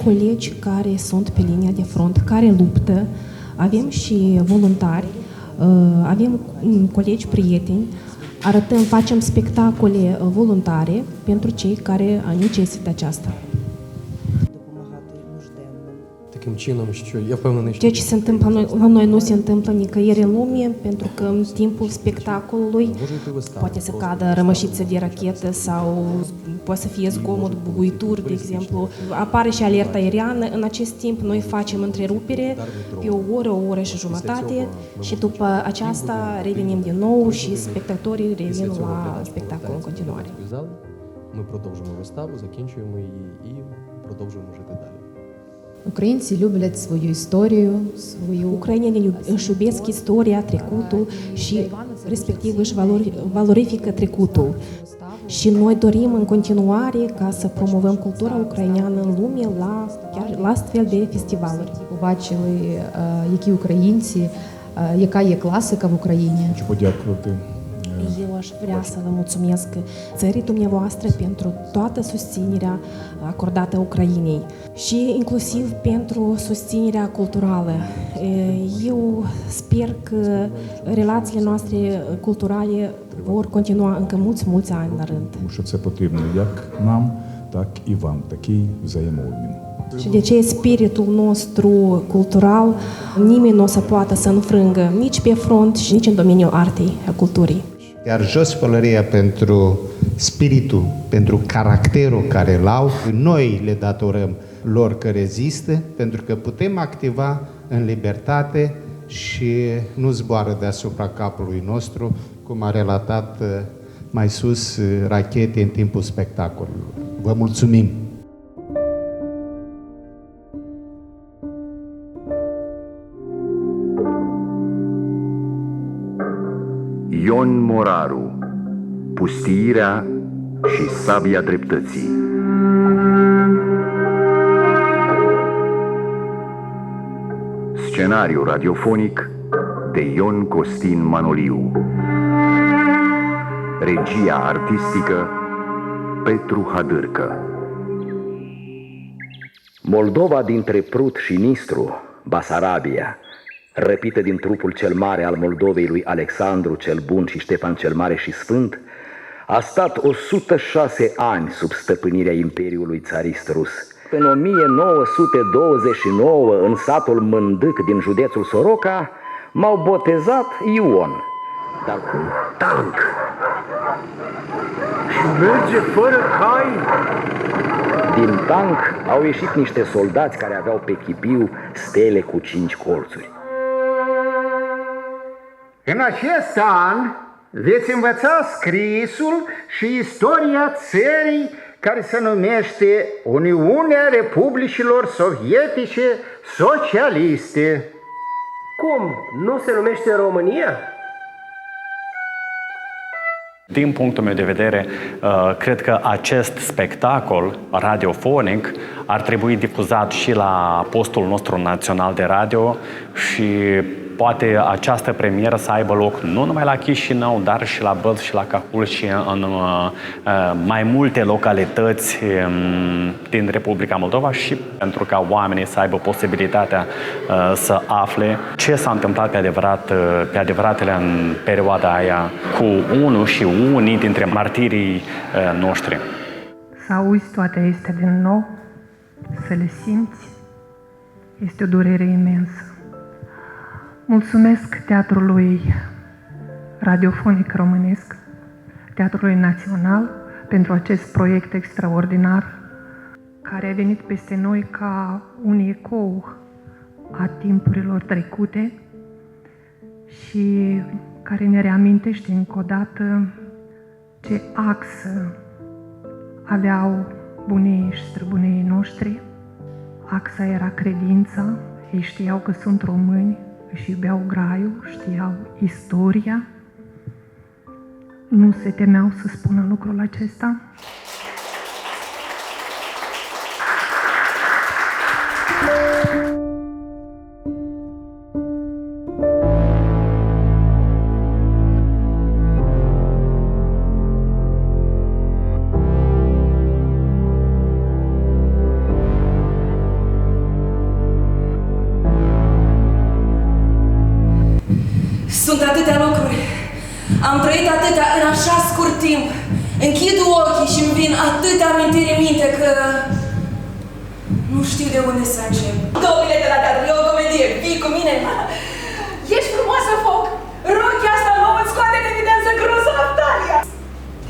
colegi care sunt pe linia de front, care luptă, avem și voluntari, avem colegi prieteni, facem spectacole voluntare pentru cei care necesită aceasta. Ceea ce se întâmplă la noi nu se întâmplă nicăieri în lume, pentru că în timpul spectacolului poate să cadă rămășițe de rachetă sau poate să fie zgomot, bubuituri, de exemplu. Apare și alerta aeriană. În acest timp noi facem întrerupere pe o oră și jumătate și după aceasta revenim din nou și spectatorii revin la spectacol în continuare. Ми продовжимо виставу, закінчуємо її і продовжуємо жити далі. Українці люблять свою історію, свою... Ucrainenii își iubesc istoria, trecutul și respectiv își valorifică trecutul. Și noi dorim în continuare ca să promovăm cultura ucraineană în lume chiar la astfel de festivaluri. Побачили, які українці, яка є класика в Україні. Хочу подякувати. Eu aș vrea să vă mulțumesc țării dumneavoastră pentru toată susținerea acordată Ucrainei și inclusiv pentru susținerea culturală. Eu sper că relațiile noastre culturale vor continua încă mulți ani la rând. Тому що це потрібно як нам, так і вам, такий взаємообмін. Și de ce spiritul nostru cultural nimeni nu o să poată să înfrângă nici pe front și nici în domeniul artei, a culturii. Iar jos pălăria pentru spiritul, pentru caracterul care îl au, noi le datorăm lor că rezistă, pentru că putem activa în libertate și nu zboară deasupra capului nostru, cum a relatat mai sus rachete în timpul spectacolului. Vă mulțumim! Ion Moraru, Pustiirea și sabia dreptății. Scenariu radiofonic de Ion Costin Manoliu. Regia artistică Petru Hadârcă. Moldova dintre Prut și Nistru, Basarabia, răpită din trupul cel mare al Moldovei lui Alexandru cel Bun și Ștefan cel Mare și Sfânt, a stat 106 ani sub stăpânirea Imperiului țarist rus. În 1929, în satul Mândâc din județul Soroca, m-au botezat Ion, dar cu tank. Și merge fără cai? Din tank au ieșit niște soldați care aveau pe chipiu stele cu 5 colțuri. În acest an veți învăța scrisul și istoria țării care se numește Uniunea Republicilor Sovietice Socialiste. Cum? Nu se numește România? Din punctul meu de vedere, cred că acest spectacol radiofonic ar trebui difuzat și la postul nostru național de radio și poate această premieră să aibă loc nu numai la Chișinău, dar și la Bălți și la Cahul și în mai multe localități din Republica Moldova și pentru ca oamenii să aibă posibilitatea să afle ce s-a întâmplat pe adevăratele în perioada aia cu unul și unii dintre martirii noștri. Să auzi toate astea din nou, să le simți, este o durere imensă. Mulțumesc Teatrului Radiofonic Românesc, Teatrului Național, pentru acest proiect extraordinar care a venit peste noi ca un ecou a timpurilor trecute și care ne reamintește încă o dată ce axă aveau bunii și străbunii noștri. Axa era credința, ei știau că sunt români, își iubeau graiul, știau istoria, nu se temeau să spună lucrul acesta. sunt atâtea lucruri. Am trăit atâtea în așa scurt timp. Închid ochii și îmi vin atâtea amintiri în minte că nu știu de unde să încep. 2 bilete la teatru, e o comedie, vii cu mine? Ești frumoasă, Foc! Rochia asta nouă îți scoate în evidență grosa Natalia!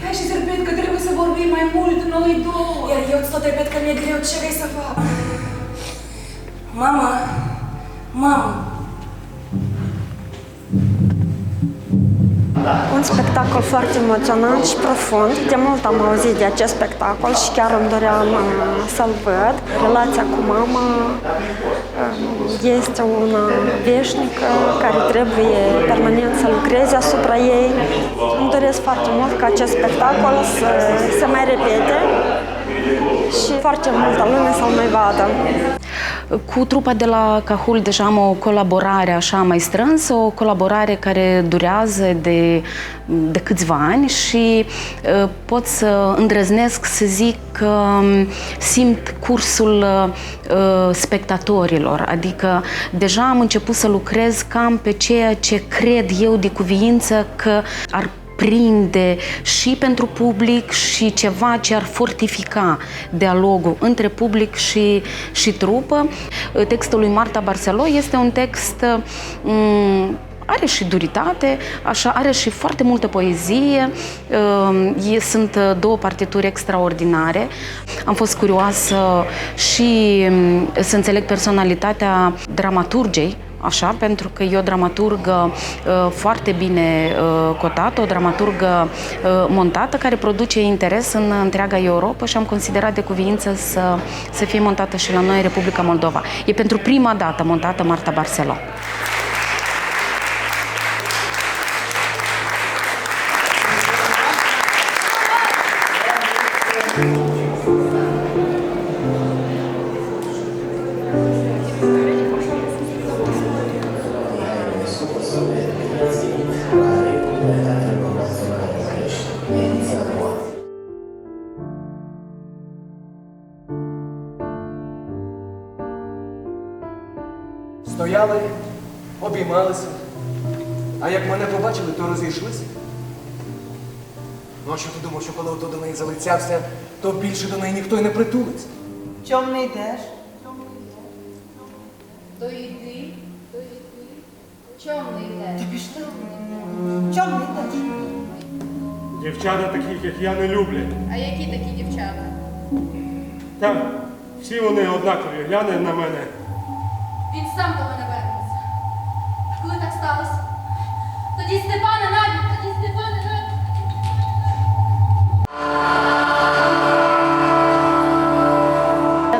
Hai și-ți repet că trebuie să vorbim mai mult, noi două. Iar eu îți tot repet că mi-e greu, ce vrei să fac? Mama! Mama! Un spectacol foarte emoționant și profund. De mult am auzit de acest spectacol și chiar îmi doream să-l văd. Relația cu mama este una veșnică care trebuie permanent să lucreze asupra ei. Îmi doresc foarte mult ca acest spectacol să se mai repete și foarte multă lume să-l mai vadă. Cu trupa de la Cahul deja am o colaborare așa mai strânsă, o colaborare care durează de câțiva ani și pot să îndrăznesc să zic că simt cursul spectatorilor, adică deja am început să lucrez cam pe ceea ce cred eu de cuviință că ar prinde și pentru public și ceva ce ar fortifica dialogul între public și trupă. Textul lui Marta Barcelo este un text are și duritate, așa, are și foarte multă poezie, sunt 2 partituri extraordinare. Am fost curioasă și să înțeleg personalitatea dramaturgei, așa, pentru că e o dramaturgă foarte bine cotată, o dramaturgă montată, care produce interes în întreaga Europa și am considerat de cuviință să fie montată și la noi în Republica Moldova. E pentru prima dată montată Marta Barcelo. Стояли, обіймалися, а як мене побачили, то розійшлися. Ну а що ти думав, що коли ото до неї залицявся, то більше до неї ніхто й не притулиться? Чом не йдеш? То йди. Чом не йдеш? Ти пішли. Чом не йдеш? Дівчата таких, як я, не люблять. А які такі дівчата? Та всі вони однакові. Гляне на мене. Він сам до мене вернеться. Коли так сталося? Тоді Степане набіг, тоді Степане набіг.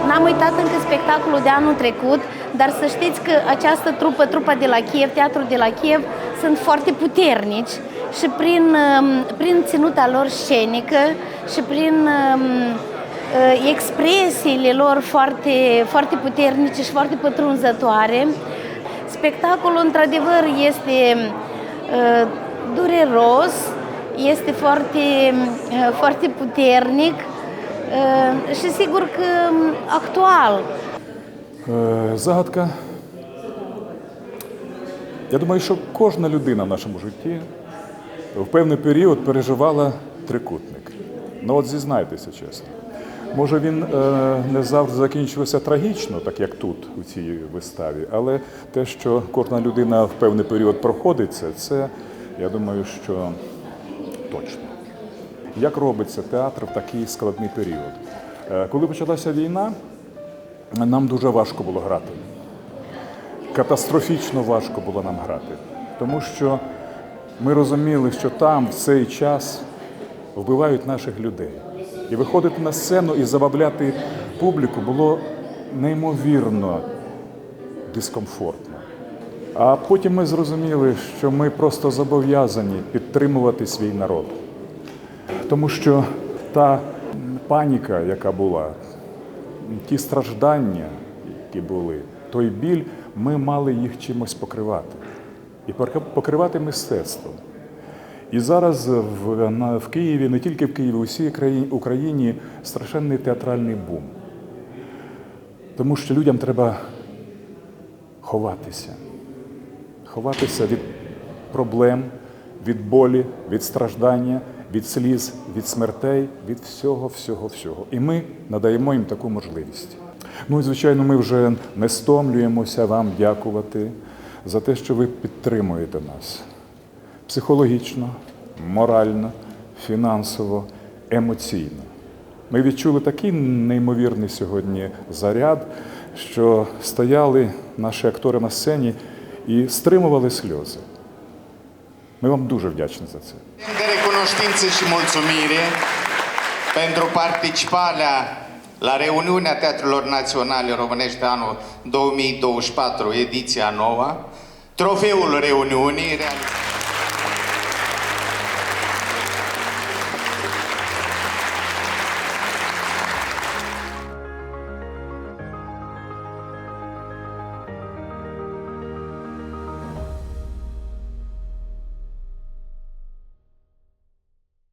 N-am uitat încă spectacolul de anul trecut, dar să știți că această trupa de la Kiev, teatrul de la Kiev, sunt foarte puternici și prin ținuta lor scenică și prin expresiile lor foarte puternice și foarte pătrunzătoare. Spectacolul, într-adevăr, este dureros, este foarte puternic și sigur că actual. Загадка. Я думаю, що кожна людина в нашому житті в певний період переживала трикутник. Ну от зізнайтеся чесно. Може він не завжди закінчувався трагічно, так як тут, у цій виставі, але те, що кожна людина в певний період проходить це, я думаю, що точно. Як робиться театр в такий складний період? Коли почалася війна, нам дуже важко було грати. Катастрофічно важко було нам грати. Тому що ми розуміли, що там в цей час вбивають наших людей. І виходити на сцену і забавляти публіку було неймовірно дискомфортно. А потім ми зрозуміли, що ми просто зобов'язані підтримувати свій народ. Тому що та паніка, яка була, ті страждання, які були, той біль, ми мали їх чимось покривати. І покривати мистецтвом. І зараз в Києві, не тільки в Києві, у всій Україні страшенний театральний бум. Тому що людям треба ховатися. Ховатися від проблем, від болі, від страждання, від сліз, від смертей, від всього. І ми надаємо їм таку можливість. Ну і, звичайно, ми вже не стомлюємося вам дякувати за те, що ви підтримуєте нас психологічно, морально, фінансово, емоційно. Ми відчули такий неймовірний сьогодні заряд, що стояли наші актори на сцені і стримували сльози. Ми вам дуже вдячні за це. De recunoștință și mulțumire pentru participarea la reuniunea Teatrelor Naționale Românești de anul 2024, ediția 9, trofeul reuniunii realizat